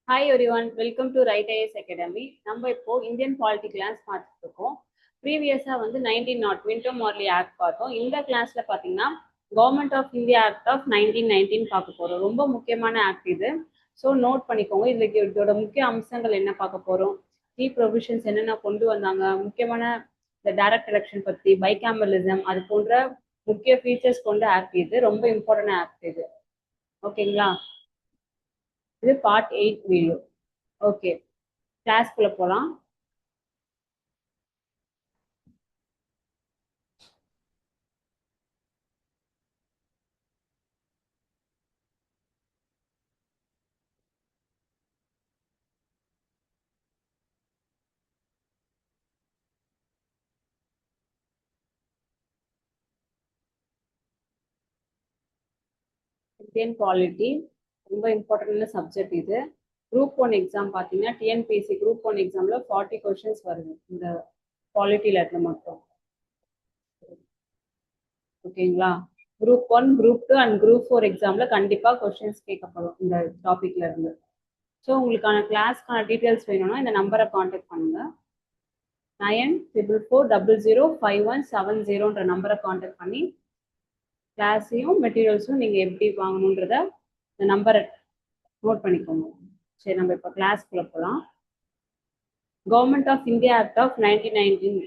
Hi everyone, welcome to right IS academy. நம்ம இப்போ Indian polity class பார்த்துட்டு இருக்கோம். ப்ரீவியஸாக வந்து 1900 மின்டோ மார்லி ஆக்ட் பார்த்தோம். இந்த கிளாஸ்ல பார்த்தீங்கன்னா government of India act of 1919 பார்க்க போகிறோம். ரொம்ப முக்கியமான ஆக்ட் இது. ஸோ நோட் பண்ணிக்கோங்க. இதோட முக்கிய அம்சங்கள் என்ன பார்க்க போகிறோம், கீ ப்ரொவிஷன்ஸ் என்னென்ன கொண்டு வந்தாங்க, முக்கியமான இந்த டைரக்ட் எலெக்ஷன் பற்றி, பைகேமரலிசம், அது போன்ற முக்கிய ஃபீச்சர்ஸ் கொண்ட ஆக்ட் இது. ரொம்ப இம்பார்ட்டன்ட் ஆக்ட் இது. ஓகேங்களா? இது பார்ட் 8 வீடியோ. ஓகே, கிளாஸ்க்குள்ள போகலாம். இந்தியன் பாலிட்டி ரொம்ப இம்பார்ட்டன்டான சப்ஜெக்ட் இது. குரூப் 1 எக்ஸாம் பார்த்தீங்கன்னா டிஎன்பிஎஸ்சி குரூப் 1 எக்ஸாம்ல 40 கொஸ்டின்ஸ் வருது இந்த பாலிட்டியில இருந்து மட்டும். ஓகேங்களா? குரூப் 1, குரூப் 2 அண்ட் குரூப் 4 எக்ஸாம்ல கண்டிப்பாக கொஸ்டின்ஸ் கேட்கப்படும் இந்த டாபிக்ல இருந்து. ஸோ உங்களுக்கான கிளாஸ்க்கான டீட்டெயில்ஸ் வேணும்னா இந்த நம்பரை காண்டாக்ட் பண்ணுங்க. 9444005170 நம்பரை காண்டாக்ட் பண்ணி கிளாஸையும் மெட்டீரியல்ஸும் நீங்கள் எப்படி வாங்கணுன்றத இந்த நம்பரை நோட் பண்ணிக்கோங்க. சரி, நம்ம இப்போ கிளாஸ்க்குள்ள போகலாம். Government of India act of 1919.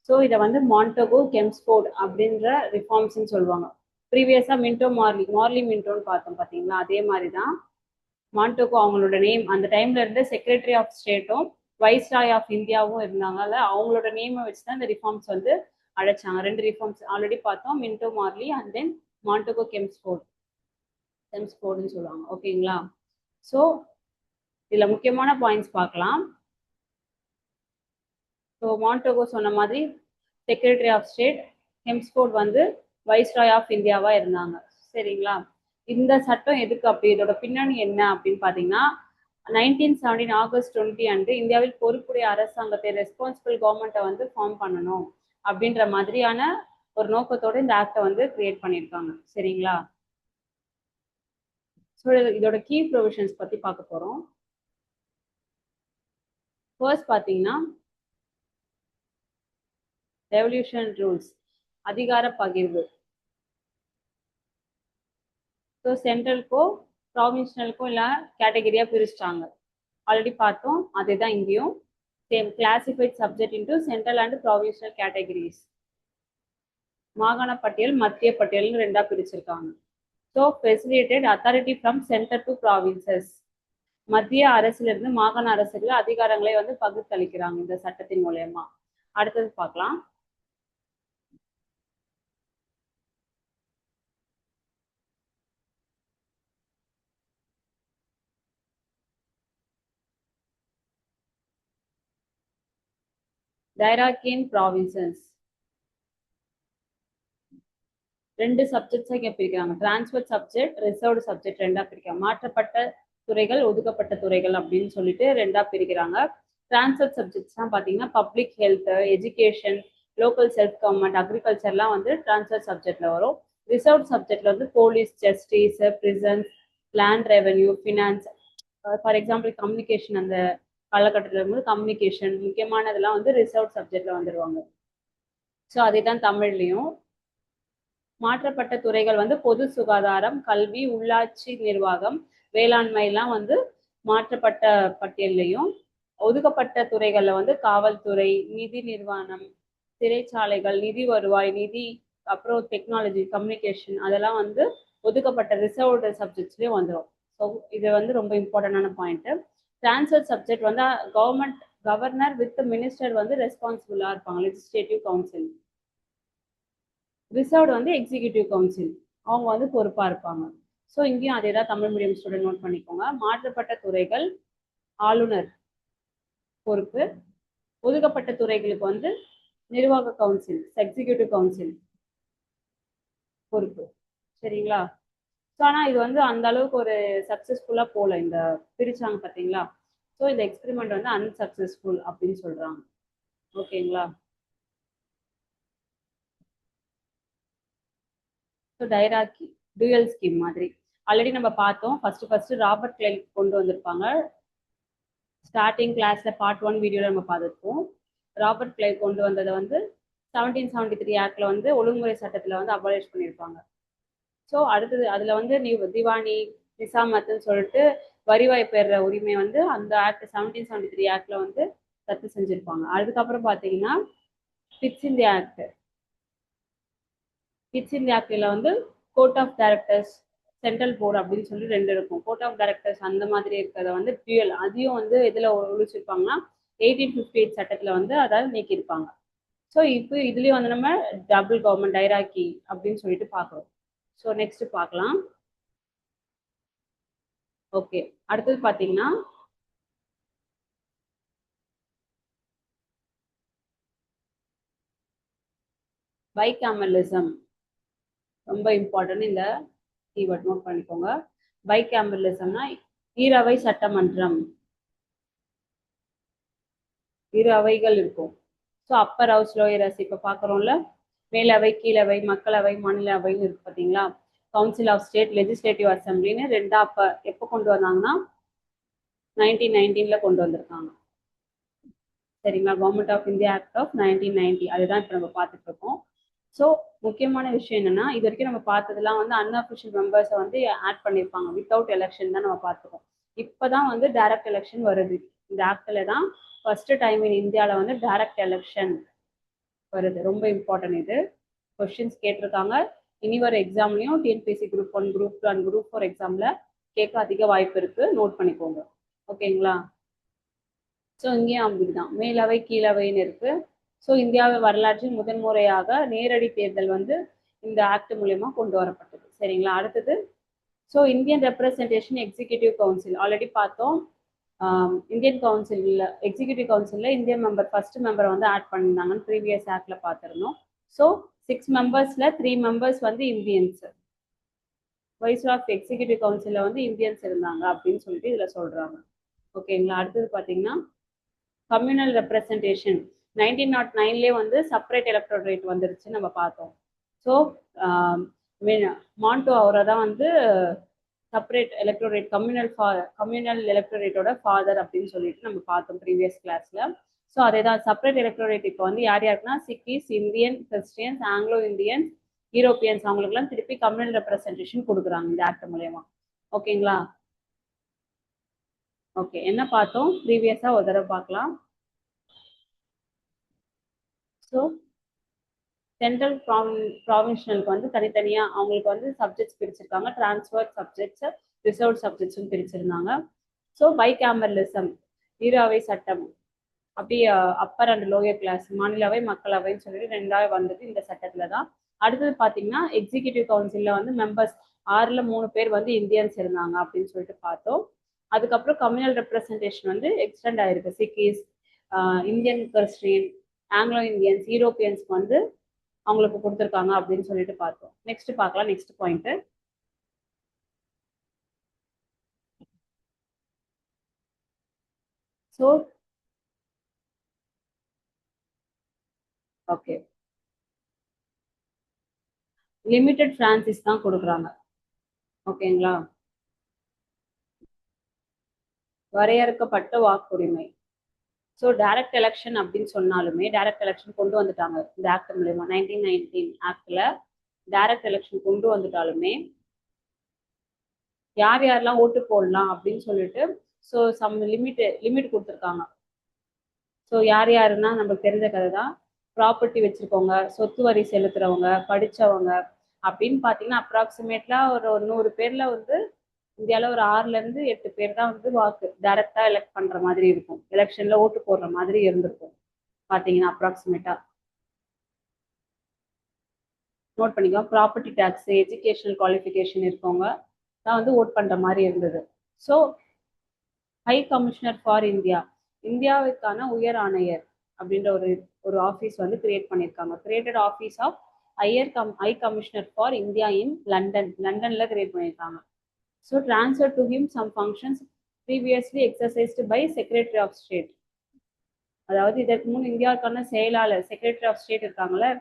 So இதை வந்து மாண்டோகோ கெம்ஸ்ஃபோர்ட் அப்படின்ற ரிஃபார்ம்ஸ்ன்னு சொல்லுவாங்க. ப்ரீவியஸாக மின்டோ மார்லி மின்டோன்னு பார்த்தோம் பார்த்தீங்களா, அதே மாதிரி தான் மாண்டோகோ அவங்களோட நேம். அந்த டைம்ல இருந்து செக்ரட்டரி ஆஃப் ஸ்டேட்டும் வைஸ்ராய் ஆஃப் இந்தியாவும் இருந்தாங்கல்ல, அவங்களோட நேமை வச்சு தான் இந்த ரிஃபார்ம்ஸ் வந்து அழைச்சாங்க. 2 ரிஃபார்ம்ஸ் ஆல்ரெடி பார்த்தோம், மின்டோ மார்லி அண்ட் தென் மாண்டோகோ கெம்ஸ்ஃபோர்ட்னு சொல்லுவாங்க. ஓகேங்களா? ஸோ இதில் முக்கியமான பாயிண்ட்ஸ் பார்க்கலாம். ஸோ மாண்டோகோ சொன்ன மாதிரி செக்ரட்டரி ஆஃப் ஸ்டேட், கெம்ஸ்ஃபோர்ட் வந்து வைஸ்ராய் ஆஃப் இந்தியாவாக இருந்தாங்க. சரிங்களா? இந்த சட்டம் எதுக்கு, அப்படி இதோட பின்னணி என்ன அப்படின்னு பார்த்தீங்கன்னா 1917 ஆகஸ்ட் 20 அன்று இந்தியாவில் பொறுப்புடைய அரசாங்கத்தை, ரெஸ்பான்சிபிள் கவர்மெண்ட்டை வந்து ஃபார்ம் பண்ணணும் அப்படின்ற மாதிரியான ஒரு நோக்கத்தோட இந்த ஆக்டை வந்து கிரியேட் பண்ணியிருக்காங்க. சரிங்களா? ஸோ இதோட கீ ப்ரொவிஷன்ஸ் பற்றி பார்க்க போகிறோம். ஃபர்ஸ்ட் பார்த்தீங்கன்னா ரெவல்யூஷன் ரூல்ஸ், அதிகார பகிர்வு. ஸோ சென்ட்ரலுக்கோ ப்ராவின்ஷனலுக்கும் இல்லை கேட்டகரியாக பிரிச்சிட்டாங்க. ஆல்ரெடி பார்த்தோம், அதே தான் இங்கேயும். Same, classified subject into central and provincial categories. மாகாண பட்டியல், மத்திய பட்டியல்னு 2ஆக பிரிச்சிருக்காங்க. So facilitate authority from centre to provinces. மத்திய அரசிலிருந்து மாகாண அரசுகள் அதிகாரங்களை வந்து பகுத்தளிக்கிறாங்க இந்த சட்டத்தின் மூலயமா. அடுத்தது பார்க்கலாம். டைராக்கியன் ப்ராவின்சஸ் 2 சப்ஜெக்ட்ஸாக இங்கே பிரிக்கிறாங்க. டிரான்ஸ்ஃபர் சப்ஜெக்ட், ரிசர்வ்டு சப்ஜெக்ட் 2ஆக பிரிக்கிறாங்க. மாற்றப்பட்ட துறைகள், ஒதுக்கப்பட்ட துறைகள் அப்படின்னு சொல்லிட்டு 2ஆக பிரிக்கிறாங்க. டிரான்ஸ்ஃபர் சப்ஜெக்ட்ஸ்லாம் பார்த்தீங்கன்னா public health, education, local self government, அக்ரிகல்ச்சர்லாம் வந்து டிரான்ஸ்ஃபர் சப்ஜெக்ட்ல வரும். ரிசர்வ் சப்ஜெக்ட்ல வந்து police, justice, prisons, land revenue, finance. For example communication, அந்த காலகட்டத்தில் இருக்கும்போது கம்யூனிகேஷன் முக்கியமானதெல்லாம் வந்து ரிசர்வ் சப்ஜெக்ட்ல வந்துடுவாங்க. ஸோ அதே தான் தமிழ்லையும். மாற்றப்பட்ட துறைகள் வந்து பொது சுகாதாரம், கல்வி, உள்ளாட்சி நிர்வாகம், வேளாண்மைலாம் வந்து மாற்றப்பட்ட பட்டியலையும். ஒதுக்கப்பட்ட துறைகள்ல வந்து காவல்துறை, நிதி நிர்வாகம், சிறைச்சாலைகள், நிதி வருவாய், நிதி, அப்புறம் டெக்னாலஜி, கம்யூனிகேஷன், அதெல்லாம் வந்து ஒதுக்கப்பட்ட ரிசர்வ்டு சப்ஜெக்ட்ஸ்லேயும் வந்துடும். ஸோ இது வந்து ரொம்ப இம்பார்ட்டண்டான பாயிண்ட்டு. டிரான்ஸ்ஃபர் சப்ஜெக்ட் வந்து கவர்னர் வித் மினிஸ்டர் வந்து ரெஸ்பான்சிபிளாக இருப்பாங்க, லெஜிஸ்லேட்டிவ் கவுன்சில். ரிசர்வ்டு வந்து எக்ஸிக்யூட்டிவ் கவுன்சில், அவங்க வந்து பொறுப்பாக இருப்பாங்க. ஸோ இங்கேயும் அதே தான், தமிழ் மீடியம் ஸ்டூடெண்ட் நோட் பண்ணிக்கோங்க. மாற்றப்பட்ட துறைகள் ஆளுநர் பொறுப்பு, ஒதுக்கப்பட்ட துறைகளுக்கு வந்து நிர்வாக கவுன்சில், எக்ஸிக்யூட்டிவ் கவுன்சில் பொறுப்பு. சரிங்களா? ஸோ ஆனால் இது வந்து அந்த அளவுக்கு ஒரு சக்ஸஸ்ஃபுல்லாக போகல, இந்த பிரிச்சாங்க பார்த்தீங்களா. ஸோ இந்த எக்ஸ்பெரிமெண்ட் வந்து அன்சக்ஸஸ்ஃபுல் அப்படின்னு சொல்கிறாங்க. ஓகேங்களா? ஸோ டைராக்கி டூயல் ஸ்கீம் மாதிரி ஆல்ரெடி நம்ம பார்த்தோம். ஃபர்ஸ்ட் ராபர்ட் கிளைவ் கொண்டு வந்திருப்பாங்க. ஸ்டார்டிங் கிளாஸ்ல பார்ட் 1 வீடியோல நம்ம பார்த்துருப்போம். ராபர்ட் கிளைவ் கொண்டு வந்ததை வந்து 1773 ஆக்ட்ல வந்து ஒழுங்குமுறை சட்டத்துல வந்து அபாலிஷ் பண்ணியிருப்பாங்க. ஸோ அடுத்தது அதுல வந்து திவானி நிசாமத்துன்னு சொல்லிட்டு வரிவாய் பெறுற உரிமை வந்து அந்த ஆக்ட் 1773 ஆக்ட்ல வந்து ரத்து செஞ்சிருப்பாங்க. அதுக்கப்புறம் பார்த்தீங்கன்னா Pitt's India act. Pitt's India ஆக்ட்ல வந்து court of directors, central board அப்படின்னு சொல்லி 2 இருக்கும். கோர்ட் ஆஃப் டைரக்டர்ஸ் அந்த மாதிரி இருக்கிறத வந்து பியூஎல் அதையும் வந்து எதில் ஒழிச்சிருப்பாங்கன்னா 1858 சட்டத்தில் வந்து அதாவது நீக்கியிருப்பாங்க. ஸோ இப்போ இதுலேயும் வந்து நம்ம டபுள் கவர்மெண்ட் டைராக்கி அப்படின்னு சொல்லிட்டு பார்க்குறோம். ஸோ நெக்ஸ்ட் பார்க்கலாம். ஓகே, அடுத்தது பார்த்தீங்கன்னா பைகேமரலிசம் ரொம்ப இம்பார்ட்டன்ட். இந்த கீவேர்ட் நோட் பண்ணிக்கோங்க. பைகேமரலிசம்னா ஈரவை சட்டமன்றம், இரு அவைகள் இருக்கும். So upper house, lower house இப்போ பார்க்குறோம்ல, மேலவை கீழவை மக்களவை மாநில அவைன்னு இருக்கு பார்த்தீங்களா. கவுன்சில் ஆஃப் ஸ்டேட், லெஜிஸ்லேட்டிவ் அசம்பிளின்னு 2 அப்போ எப்போ கொண்டு வந்தாங்கன்னா 1919ல கொண்டு வந்திருக்காங்க. சரிங்களா. Government of India act of 1990 அதுதான் இப்போ நம்ம பார்த்துட்டு இருக்கோம். ஸோ முக்கியமான விஷயம் என்னன்னா, இது வரைக்கும் நம்ம பார்த்ததெல்லாம் வந்து அன்அஃபிஷியல் மெம்பர்ஸை வந்து ஆட் பண்ணியிருப்பாங்க. வித்தவுட் எலெக்ஷன் தான் நம்ம பார்த்துருக்கோம். இப்போதான் வந்து டைரக்ட் எலெக்ஷன் வருது. இந்த ஆக்டில் தான் ஃபர்ஸ்ட் டைம் இன் இந்தியாவில் வந்து டைரக்ட் எலெக்ஷன் வருது. ரொம்ப இம்பார்ட்டன்ட் இது. கொஸ்டின்ஸ் கேட்டிருக்காங்க. இனி வர எக்ஸாம்லையும் TNPSC group 1, group 2 and group 4 எக்ஸாமில் கேட்க அதிக வாய்ப்பு இருக்கு. நோட் பண்ணிக்கோங்க. ஓகேங்களா. ஸோ இங்கேயும் அப்படிதான் மேலவை கீழவைன்னு இருக்கு. ஸோ இந்தியாவை வரலாற்றில் முதன்முறையாக நேரடி தேர்தல் வந்து இந்த ஆக்ட் மூலயமா கொண்டு வரப்பட்டது. சரிங்களா. அடுத்தது so Indian representation executive council already பார்த்தோம். இந்தியன் கவுன்சிலில் எக்ஸிக்யூட்டிவ் கவுன்சிலில் இந்தியன் மெம்பர் ஃபர்ஸ்ட் மெம்பரை வந்து ஆட் பண்ணியிருந்தாங்கன்னு ப்ரீவியஸ் ஆக்ட்ல பார்த்துருந்தோம். ஸோ 6 மெம்பர்ஸ்ல 3 மெம்பர்ஸ் வந்து இந்தியன்ஸ். வைஸ் ஆஃப் எக்ஸிக்யூட்டிவ் கவுன்சிலில் வந்து இந்தியன்ஸ் இருந்தாங்க அப்படின்னு சொல்லிட்டு இதில் சொல்றாங்க. ஓகேங்களா. அடுத்தது பார்த்தீங்கன்னா கம்யூனல் ரெப்ரஸன்டேஷன் 1909லேயே வந்து செப்பரேட் எலக்டோரேட் வந்துருச்சு நம்ம பார்த்தோம். ஸோ மாண்டோ அவரை தான் வந்து செப்பரேட் எலக்டோரேட் கம்யூனல் எலக்டோரேட்டோட ஃபாதர் அப்படின்னு சொல்லிட்டு நம்ம பார்த்தோம் ப்ரீவியஸ் கிளாஸ்ல. ஸோ அதே தான் செப்பரேட் எலக்டோரேட் இப்போ வந்து யார் யாருக்குன்னா chikkis, Indian, Christians, Anglo Indians, Europeans அவங்களுக்குலாம் திருப்பி கம்யூனல் ரெப்ரஸன்டேஷன் கொடுக்குறாங்க இந்த ஆக்ட் மூலயமா. ஓகேங்களா. ஓகே, என்ன பார்த்தோம் ப்ரீவியஸா ஒரு தடவை பார்க்கலாம். ஸோ சென்ட்ரல் ப்ராவின்ஷனலுக்கு வந்து தனித்தனியாக அவங்களுக்கு வந்து சப்ஜெக்ட்ஸ் பிரிச்சிருக்காங்க. டிரான்ஸ்ஃபர் சப்ஜெக்ட்ஸ், ரிசர்வ் சப்ஜெக்ட்ஸும் பிரிச்சிருந்தாங்க. ஸோ பைகேமரலிசம் இரு அவை சட்டம் அப்படியே அப்பர் அண்ட் லோயர் கிளாஸ் மாநிலவை மக்களவைன்னு சொல்லிட்டு 2ஆக வந்தது இந்த சட்டத்துல தான். அடுத்தது பார்த்தீங்கன்னா எக்ஸிக்யூட்டிவ் கவுன்சிலில் வந்து மெம்பர்ஸ் 6ல் 3 பேர் வந்து இந்தியன்ஸ் இருந்தாங்க அப்படின்னு சொல்லிட்டு பார்த்தோம். அதுக்கப்புறம் கம்யூனல் ரெப்ரஸன்டேஷன் வந்து எக்ஸ்டெண்ட் ஆயிருக்கு. Sikhs, Indian, Christian, Anglo Indians, யூரோப்பியன்ஸ்க்கு வந்து அவங்களுக்கு கொடுத்துருக்காங்க அப்படின்னு சொல்லிட்டு பார்த்தோம். நெக்ஸ்ட் பார்க்கலாம். Next point. So okay, limited franchise தான் கொடுக்குறாங்க. ஓகேங்களா. வரையறுக்கப்பட்ட வாக்குரிமை. ஸோ டைரக்ட் எலெக்ஷன் அப்படின்னு சொன்னாலுமே டைரக்ட் எலெக்ஷன் கொண்டு வந்துட்டாங்க இந்த ஆக்ட் மூலயமா. 1919 ஆக்ட்ல டைரக்ட் எலெக்ஷன் கொண்டு வந்துட்டாலுமே யார் யாரெல்லாம் ஓட்டு போடலாம் அப்படின்னு சொல்லிட்டு ஸோ சம் லிமிட் கொடுத்துருக்காங்க. ஸோ யார் யாருன்னா நமக்கு தெரிஞ்ச கதை தான். ப்ராப்பர்ட்டி வச்சிருக்கவங்க, சொத்து வரி செலுத்துறவங்க, படிச்சவங்க அப்படின்னு பார்த்தீங்கன்னா அப்ராக்சிமேட்லா ஒரு 100 பேர்ல வந்து இந்தியாவில் ஒரு 6லேருந்து 8 பேர் தான் வந்து வாக்கு டைரக்டா எலெக்ட் பண்ற மாதிரி இருக்கும். எலெக்ஷன்ல ஓட்டு போடுற மாதிரி இருந்திருக்கும் பார்த்தீங்கன்னா அப்ராக்சிமேட்டா. நோட் பண்ணிக்கோ. ப்ராப்பர்ட்டி டேக்ஸ், எஜுகேஷனல் குவாலிஃபிகேஷன் இருக்கவங்க தான் வந்து ஓட் பண்ற மாதிரி இருந்தது. So high commissioner for India, இந்தியாவுக்கான உயர் ஆணையர் அப்படின்ற ஒரு ஆஃபீஸ் வந்து கிரியேட் பண்ணியிருக்காங்க. Created office of high commissioner for India in லண்டன்ல கிரியேட் பண்ணியிருக்காங்க. So transfer to him some functions previously exercised by secretary of state. அதாவது இதற்கு முன் இந்தியாவுக்கான செயலாளர் செக்ரட்டரி ஆஃப் ஸ்டேட் இருக்காங்களே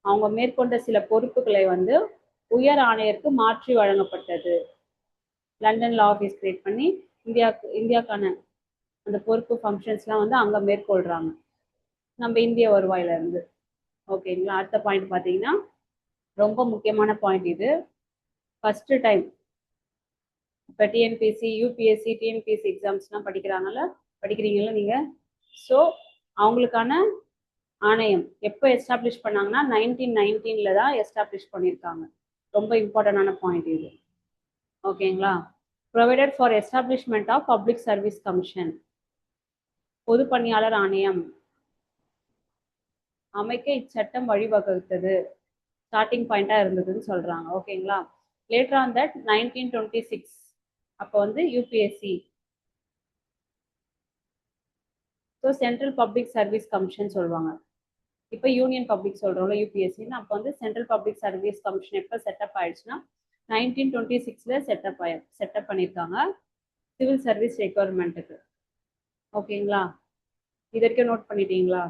அவங்க மேற்கொண்ட சில பொறுப்புகளை வந்து உயர் ஆணையருக்கு மாற்றி வழங்கப்பட்டது. லண்டன்ல ஆஃபீஸ் கிரியேட் பண்ணி இந்தியாவுக்கான அந்த பொறுப்பு ஃபங்க்ஷன்ஸ்லாம் வந்து அங்கே மேற்கொள்கிறாங்க நம்ம இந்திய வருவாயில இருந்து. ஓகேங்களா. அடுத்த பாயிண்ட் பார்த்தீங்கன்னா ரொம்ப முக்கியமான பாயிண்ட் இது. ஃபர்ஸ்ட் டைம் இப்போ டிஎன்பிஎஸ்சி, யூபிஎஸ்சி, டிஎன்பிஎஸ்சி எக்ஸாம்ஸ்லாம் படிக்கிறீங்கல்ல நீங்கள். ஸோ அவங்களுக்கான ஆணையம் எப்போ எஸ்டாப்ளிஷ் பண்ணாங்கன்னா 1919 தான் எஸ்டாப்ளிஷ் பண்ணியிருக்காங்க. ரொம்ப இம்பார்ட்டண்டான பாயிண்ட் இது. ஓகேங்களா. Provided for establishment of public service commission, பொது பணியாளர் ஆணையம் அமைக்க இச்சட்டம் வழிவகுத்தது, ஸ்டார்டிங் பாயிண்டாக இருந்ததுன்னு சொல்கிறாங்க. ஓகேங்களா. லேட்டர் ஆன் தட் 1926 அப்போ வந்து UPSC, so central public service commission சொல்லுவாங்க. இப்போ யூனியன் பப்ளிக் சொல்கிறோம்ல யூபிஎஸ்சின்னு, அப்போ வந்து சென்ட்ரல் பப்ளிக் சர்வீஸ் கமிஷன் எப்போ செட்டப் ஆயிடுச்சுன்னா 1926 செட்டப் பண்ணியிருக்காங்க சிவில் சர்வீஸ் ரெக்யர்மெண்ட்டுக்கு. ஓகேங்களா. இது வரைக்கும் நோட் பண்ணிட்டீங்களா?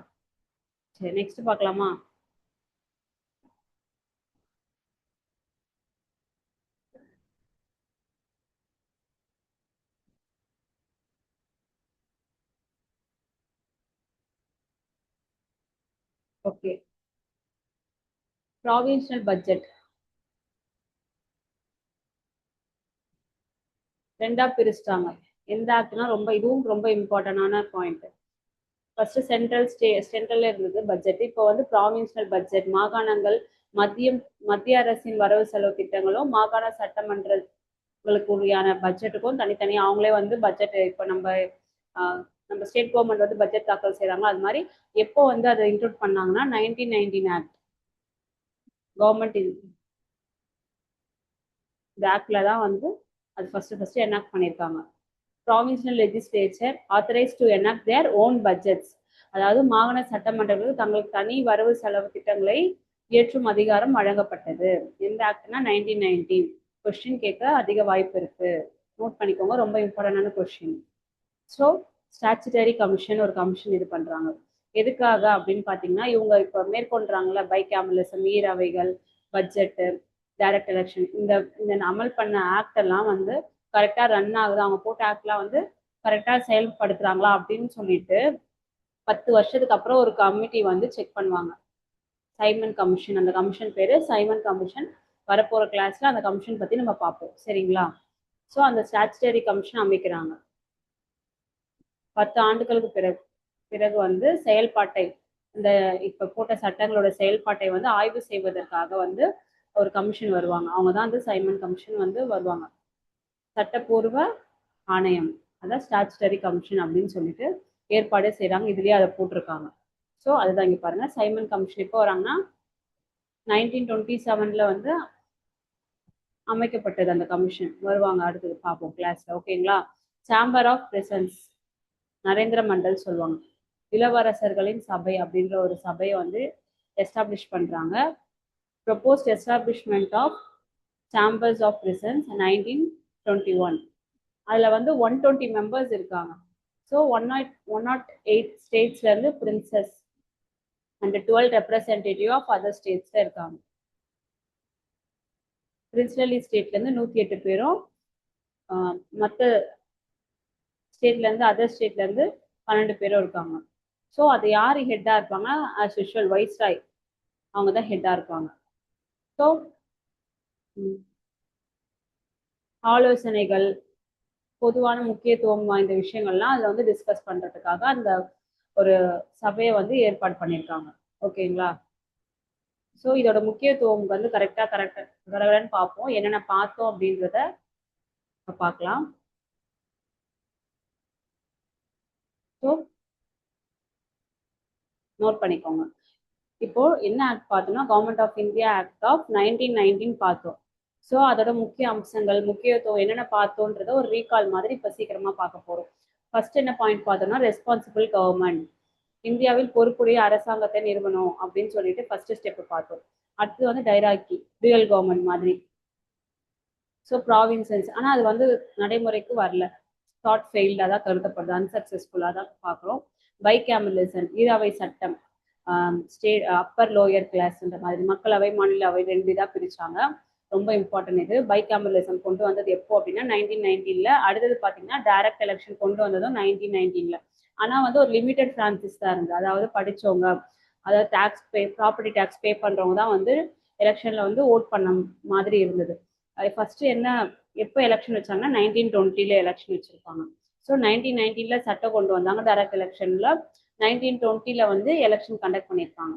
சரி, நெக்ஸ்ட் பார்க்கலாமா. ஓகே. ப்ராவின்ஷியல் பட்ஜெட் ரெண்டா பிரிச்சிட்டாங்க. எந்த ஆக்ட்னா இதுவும் ரொம்ப இம்பார்ட்டன்டான பாயிண்ட். ஃபர்ஸ்ட் சென்ட்ரல்ல இருந்தது பட்ஜெட். இப்போ வந்து ப்ராவின்ஷியல் பட்ஜெட், மாகாணங்கள் மத்திய அரசின் வரவு செலவு திட்டங்களும் மாகாண சட்டமன்றங்களுக்கு உரியான பட்ஜெட்டுக்கும் தனித்தனியாக அவங்களே வந்து பட்ஜெட், இப்போ நம்ம ஸ்டேட் கவர்மெண்ட் வந்து பட்ஜெட் தாக்கல் செய்கிறாங்க. அது மாதிரி எப்போ வந்து அதை இன்க்ளூட் பண்ணாங்கன்னா 1919 ஆக்ட், கவர்மெண்ட் இந்த ஆக்ட்ல தான் வந்து அது ஃபர்ஸ்ட் எனாக்ட் பண்ணியிருக்காங்க. Provincial legislature authorise to enact their own budgets, அதாவது மாகாண சட்டமன்றங்களுக்கு தங்களுக்கு தனி வரவு செலவு திட்டங்களை இயற்றும் அதிகாரம் வழங்கப்பட்டது. எந்த ஆக்ட்னா 1919. கொஸ்டின் கேட்க அதிக வாய்ப்பு இருக்கு, நோட் பண்ணிக்கோங்க, ரொம்ப இம்பார்ட்டன்டான கொஸ்டின். ஸோ ஸ்டாச்சுட்டரி கமிஷன் ஒரு கமிஷன் இது பண்றாங்க. எதுக்காக அப்படின்னு பார்த்தீங்கன்னா, இவங்க இப்போ மேற்கொள்றாங்களா பைகேமரலிசம், ஈரவைகள், பட்ஜெட்டு, டைரக்ட் எலெக்ஷன், இந்த அமல் பண்ண ஆக்ட் எல்லாம் வந்து கரெக்டாக ரன் ஆகுது, அவங்க போட்ட ஆக்ட்லாம் வந்து கரெக்டாக செயல்படுத்துறாங்களா அப்படின்னு சொல்லிட்டு 10 வருஷத்துக்கு அப்புறம் ஒரு கமிட்டி வந்து செக் பண்ணுவாங்க. சைமன் கமிஷன், அந்த கமிஷன் பேரு சைமன் கமிஷன். வரப்போற கிளாஸ்ல அந்த கமிஷன் பத்தி நம்ம பார்ப்போம். சரிங்களா. ஸோ அந்த ஸ்டாச்சுட்டரி கமிஷன் அமைக்கிறாங்க. 10 ஆண்டுகளுக்கு பிறகு வந்து செயல்பாட்டை, இந்த இப்ப போட்ட சட்டங்களோட செயல்பாட்டை வந்து ஆய்வு செய்வதற்காக வந்து ஒரு கமிஷன் வருவாங்க. அவங்க தான் வந்து சைமன் கமிஷன் வந்து வருவாங்க. சட்டப்பூர்வ ஆணையம், அதான் ஸ்டாச்சுட்டரி கமிஷன் அப்படின்னு சொல்லிட்டு ஏற்பாடு செய்யறாங்க. இதுலயே அதை போட்டிருக்காங்க. ஸோ அதுதான் இங்க பாருங்க, சைமன் கமிஷன் எப்போ வராங்கன்னா 1927 வந்து அமைக்கப்பட்டது அந்த கமிஷன். வருவாங்க, அடுத்தது பார்ப்போம் கிளாஸ்ல. ஓகேங்களா. Chamber of princes, Narendra Mandal சொல்லுவாங்க. இளவரசர்களின் சபை அப்படின்ற ஒரு சபையை வந்து எஸ்டாப்ளிஷ் பண்றாங்க. Proposed establishment of chambers of princes 1921. அதுல வந்து 120 மெம்பர்ஸ் இருக்காங்க. ஸோ 108 ஸ்டேட்ஸ்ல இருந்து princes and 12 representative of other ஸ்டேட்ஸ்ல இருக்காங்க. பிரின்ஸ்லி ஸ்டேட்ல இருந்து 108 பேரும், மற்ற ஸ்டேட்ல இருந்து அதர் ஸ்டேட்ல இருந்து 12 பேரும் இருக்காங்க. ஸோ அது யார் ஹெட்டா இருப்பாங்க? ஆஸ் யூஷுவல் வைஸ்ராய், அவங்க தான் ஹெட்டா இருப்பாங்க. ஸோ ஆலோசனைகள், பொதுவான முக்கியத்துவம் வாய்ந்த விஷயங்கள்லாம் அதில் வந்து டிஸ்கஸ் பண்றதுக்காக அந்த ஒரு சபையை வந்து ஏற்பாடு பண்ணியிருக்காங்க. ஓகேங்களா. ஸோ இதோட முக்கியத்துவம் வந்து கரெக்டாக பார்ப்போம். என்னென்ன பார்த்தோம் அப்படின்றத பார்க்கலாம். ஸோ நோட் பண்ணிக்கோங்க. இப்போ என்ன ஆக்ட் பார்த்தோம்னா, government of India act of 1919 பார்த்தோம். ஸோ அதோட முக்கிய அம்சங்கள், முக்கியத்துவம் என்னென்ன பார்த்தோன்றத ஒரு ரீகால் மாதிரி இப்போ சீக்கிரமா பார்க்க போறோம். ஃபர்ஸ்ட் என்ன பாயிண்ட் பார்த்தோம்னா, ரெஸ்பான்சிபிள் கவர்மெண்ட், இந்தியாவில் பொறுப்புடைய அரசாங்கத்தை நிறுவனம் அப்படின்னு சொல்லிட்டு ஃபர்ஸ்ட் ஸ்டெப் பார்த்தோம். அடுத்து வந்து டைராக்கி, ரியல் கவர்மெண்ட் மாதிரி. ஸோ ப்ராவின்சஸ், ஆனால் அது வந்து நடைமுறைக்கு வரல, தாட் ஃபெயில்டாக தான் கருதப்படுது, அன்சக்சஸ்ஃபுல்லாக தான் பார்க்குறோம். பைகேமரலிசம், ஈரவை சட்டம், ஸ்டேட் அப்பர் லோயர் கிளாஸ்ன்ற மாதிரி மக்களவை மாநில அவை 2 இதாக பிரிச்சாங்க. ரொம்ப இம்பார்ட்டன்ட். இது பைகேமரலிசம் கொண்டு வந்தது எப்போ அப்படின்னா 1919ல. அடுத்தது பார்த்தீங்கன்னா டைரக்ட் எலெக்ஷன் கொண்டு வந்ததும் 1919ல. ஆனால் வந்து ஒரு லிமிடெட் பிரான்சிஸ் தான் இருந்தது. அதாவது படித்தவங்க, அதாவது ப்ராப்பர்ட்டி டேக்ஸ் பே பண்ணுறவங்க தான் வந்து எலெக்ஷனில் வந்து ஓட் பண்ண மாதிரி இருந்தது. ஃபர்ஸ்ட் என்ன எப்போ எலெக்ஷன் வச்சாங்கன்னா 1920ல எலெக்ஷன் வச்சிருப்பாங்க. ஸோ 1919ல சட்டம் கொண்டு வந்தாங்க டைரக்ட் எலெக்ஷன்ல. 1920ல வந்து எலெக்ஷன் கண்டக்ட் பண்ணியிருக்காங்க.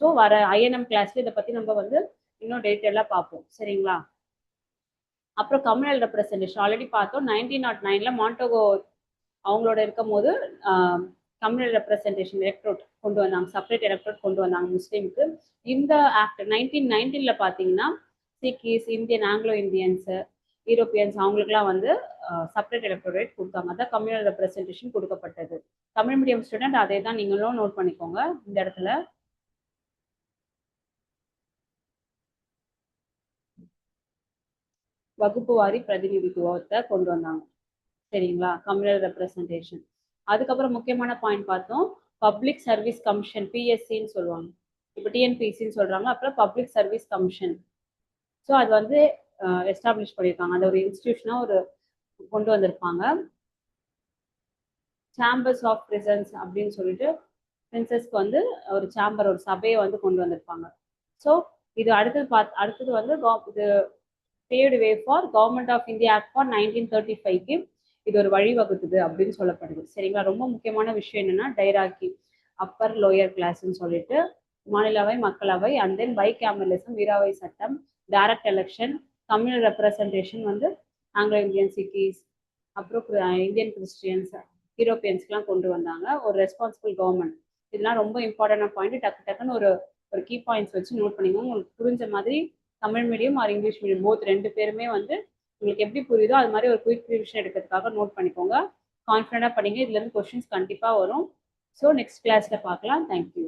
ஸோ வர ஐஎன்எம் கிளாஸ்ல இதை பற்றி நம்ம வந்து இன்னும் டீட்டெயிலாக பார்ப்போம். சரிங்களா? அப்புறம் கம்யூனல் ரெப்ரஸன்டேஷன் ஆல்ரெடி பார்த்தோம். 1909ல மாண்டோகோ அவங்களோட இருக்கும் போது கம்யூனல் ரெப்ரஸன்டேஷன் எலக்ட்ரோட் கொண்டு வந்தாங்க, செப்பரேட் எலக்ட்ரோட் கொண்டு வந்தாங்க முஸ்லீமுக்கு. இந்த ஆக்ட் 1919ல பார்த்தீங்கன்னா சீக்கீஸ், இந்தியன், ஆங்கிலோ இந்தியன்ஸு, யூரோப்பியன்ஸ் அவங்களுக்குலாம் வந்து செப்பரேட் எலக்ட்ரோரேட் கொடுத்தாங்க. அதான் கம்யூனல் ரெப்ரஸன்டேஷன் கொடுக்கப்பட்டது. தமிழ் மீடியம் ஸ்டூடெண்ட் அதே தான் நீங்களும் நோட் பண்ணிக்கோங்க இந்த இடத்துல. வகுப்பு வாரி பிரதிநிதித்துவத்தை கொண்டு வந்தாங்க. சரிங்களா? Communal representation. அதுக்கப்புறம் முக்கியமான பாயிண்ட் பார்த்தோம். பப்ளிக் சர்வீஸ் கமிஷன், பிஎஸ்சின்னு சொல்லுவாங்க. இப்போ டிஎன்பிசின்னு சொல்றாங்க. அப்புறம் பப்ளிக் சர்வீஸ் கமிஷன். ஸோ அது வந்து எஸ்டாப்ளிஷ் பண்ணியிருக்காங்க. அந்த ஒரு இன்ஸ்டிடியூஷனா ஒரு கொண்டு வந்திருப்பாங்க. சேம்பர்ஸ் ஆஃப் பிரிசன்ஸ் அப்படின்னு சொல்லிட்டு பிரின்சஸ்க்கு வந்து ஒரு சேம்பர், ஒரு சபையை வந்து கொண்டு வந்திருப்பாங்க. ஸோ இது அடுத்தது வந்து இது paved way for government of India act for 1935க்கு இது ஒரு வழிவகுக்குது அப்படின்னு சொல்லப்படுது. சரிங்களா? ரொம்ப முக்கியமான விஷயம் என்னன்னா டைராக்கி, அப்பர் லோயர் கிளாஸ்ன்னு சொல்லிட்டு மாநிலவை, மக்களவை, அண்ட் தென் பைகேமரலிசம், வீராவை சட்டம், டைரக்ட் எலெக்ஷன், கம்யூனல் ரெப்ரஸன்டேஷன் வந்து ஆங்கிலோ இந்தியன், சிக்கீஸ், அப்புறம் இந்தியன் கிறிஸ்டியன்ஸ், யூரோப்பியன்ஸ்க்குலாம் கொண்டு வந்தாங்க. ஒரு ரெஸ்பான்சிபிள் கவர்மெண்ட். இதெல்லாம் ரொம்ப இம்பார்ட்டன்டான பாயிண்ட். டக்குன்னு ஒரு கீ பாயிண்ட்ஸ் வச்சு நோட் பண்ணிக்கோங்க. உங்களுக்கு புரிஞ்ச மாதிரி Tamil medium R English medium both ரெண்டு பேருமே வந்து உங்களுக்கு எப்படி புரியுதோ அது மாதிரி ஒரு குயிக் ரிவிஷன் எடுக்கிறதுக்காக நோட் பண்ணிக்கோங்க. கான்ஃபிடண்டாக படிங்க. இதுலேருந்து கொஸ்டின்ஸ் கண்டிப்பாக வரும். ஸோ நெக்ஸ்ட் கிளாஸில் பார்க்கலாம். தேங்க்யூ.